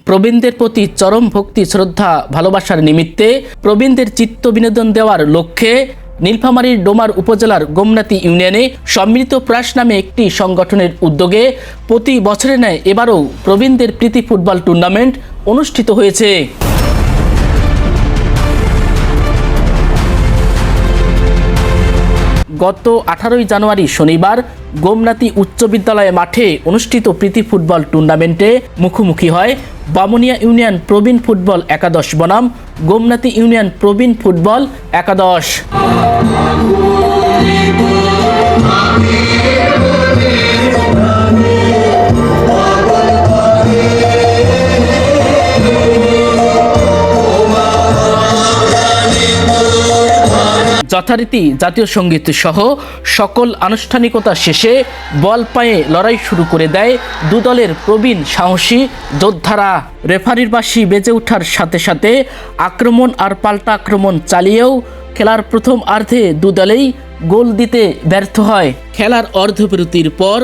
প্রবীণদের প্রতি চরম ভক্তি শ্রদ্ধা ভালোবাসার নিমিত্তে প্রবীণদের চিত্ত বিনোদন দেওয়ার লক্ষ্যে নীলফামারীর ডোমার উপজেলার গোমনাতি ইউনিয়নে সম্মিলিত প্রয়াস নামে একটি সংগঠনের উদ্যোগে প্রতি বছরের ন্যায় এবারও প্রবীণদের প্রীতি ফুটবল টুর্নামেন্ট অনুষ্ঠিত হয়েছে। গত 18 জানুয়ারি শনিবার গোমনাতি উচ্চ বিদ্যালয় মাঠে অনুষ্ঠিত প্রীতি ফুটবল টুর্নামেন্টে মুখোমুখি হয় বামুনিয়া ইউনিয়ন প্রবীণ ফুটবল একাদশ বনাম গোমনাতি ইউনিয়ন প্রবীণ ফুটবল একাদশ। যথারীতি জাতীয় সঙ্গীত সহ সকল আনুষ্ঠানিকতা শেষে বল পায়ে লড়াই শুরু করে দেয় দু দলের প্রবীণ সাহসী যোদ্ধারা। রেফারির বাঁশি বেজে ওঠার সাথে সাথে আক্রমণ আর পাল্টা আক্রমণ চালিয়েও খেলার প্রথম অর্ধে দু দলেই গোল দিতে ব্যর্থ হয়। খেলার অর্ধবিরতির পর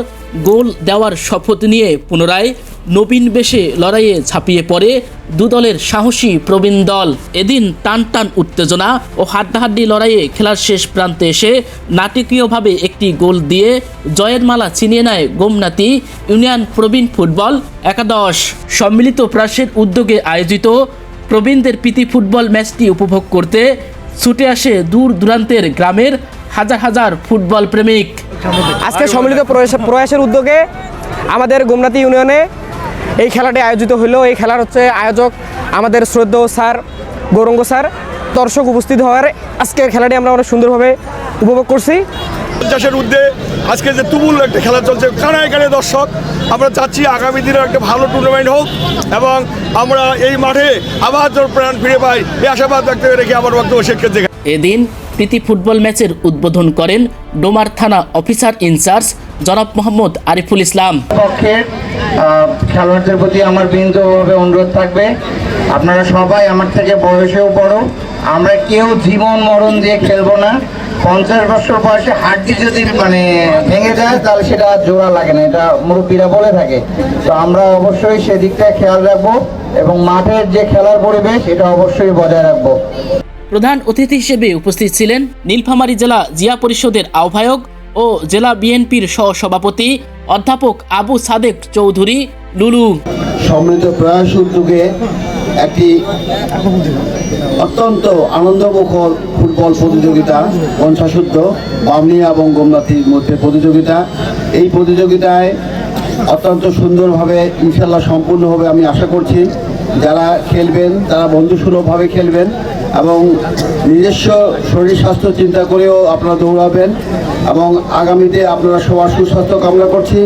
গোল দেওয়ার শপথ নিয়ে পুনরায় নবীন বেশে লড়াইয়ে ঝাঁপিয়ে পড়ে দু দলের সাহসী প্রবীণ দল। এদিন টান টান উত্তেজনা ও হাড্ডাহাড্ডি লড়াইয়ে খেলার শেষ প্রান্তে এসে নাটকীয়ভাবে একটি গোল দিয়ে জয়ের মালা ছিনিয়ে নেয় গোমনাতি ইউনিয়ন প্রবীণ ফুটবল একাদশ। সম্মিলিত প্রয়াসের উদ্যোগে আয়োজিত প্রবীণদের প্রীতি ফুটবল ম্যাচটি উপভোগ করতে ছুটে আসে দূর দূরান্তের গ্রামের হাজার হাজার ফুটবল প্রেমিক। আজকে সম্মিলিত প্রয়াসের উদ্যোগে আমাদের গোমনাতি ইউনিয়নে এই খেলাটি আয়োজিত হলো। এই খেলার আয়োজক আমাদের শ্রদ্ধেয় স্যার গৌরঙ্গ স্যার। দর্শক উপস্থিত হওয়ার আজকের খেলাটি আমরা অনেক সুন্দরভাবে উপভোগ করছি। 50-এর ঊর্ধ্বে আজকে যে তুমুল একটা খেলা চলছে, কানায় কানায় দর্শক। আমরা চাচ্ছি আগামী দিনে একটা ভালো টুর্নামেন্ট হোক এবং আমরা এই মাঠে আবার প্রাণ ফিরে পাই, এই আশাবাদ ব্যক্ত রেখে আমার বক্তব্য শেষ করতে। এদিন প্রীতি ফুটবল ম্যাচের উদ্বোধন করেন ডোমার থানা অফিসার ইনচার্জ জনাব মোহাম্মদ আরিফুল ইসলাম। খেলোয়াড়দের প্রতি আমার বিনীতভাবে অনুরোধ থাকবে, আপনারা সবাই আমার থেকে বয়সেও বড়, আমরা কেউ জীবন মরণ দিয়ে খেলবো না। 50 বছর বয়সে হাড্ডি যদি ভেঙে যায় তাহলে সেটা জোড়া লাগে না, এটা মুরব্বীরা বলে থাকে। তো আমরা অবশ্যই সেদিকটায় খেয়াল রাখবো এবং মাঠের যে খেলার পরিবেশ এটা অবশ্যই বজায় রাখবো। প্রধান অতিথি হিসেবে উপস্থিত ছিলেন নীলফামারী জেলা জিয়া পরিষদের আহ্বায়ক ও জেলা বিএনপির সহসভাপতি অধ্যাপক আবু সাদেক চৌধুরী লুলু। সম্মিলিত প্রয়াস উদ্যোগে একটি অত্যন্ত আনন্দমুখর ফুটবল প্রতিযোগিতা, পঞ্চাশুদ্ধ বামনিয়া এবং গোমনাথির মধ্যে প্রতিযোগিতা। এই প্রতিযোগিতায় অত্যন্ত সুন্দরভাবে ইনশাল্লাহ সম্পূর্ণ হবে আমি আশা করছি। যারা খেলবেন তারা বন্ধুসুলভভাবে খেলবেন এবং নিজস্ব শরীর স্বাস্থ্য চিন্তা করেও আপনারা দৌড়াবেন এবং আগামীতে আপনারা সবার সুস্বাস্থ্য কামনা করছি।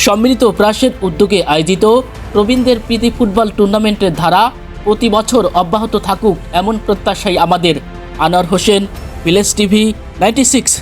সম্মিলিত প্রয়াসের উদ্যোগে আয়োজিত প্রবীণদের প্রীতি ফুটবল টুর্নামেন্টের ধারা প্রতি বছর অব্যাহত থাকুক এমন প্রত্যাশাই আমাদের। Anwar Hossain, village TV 96।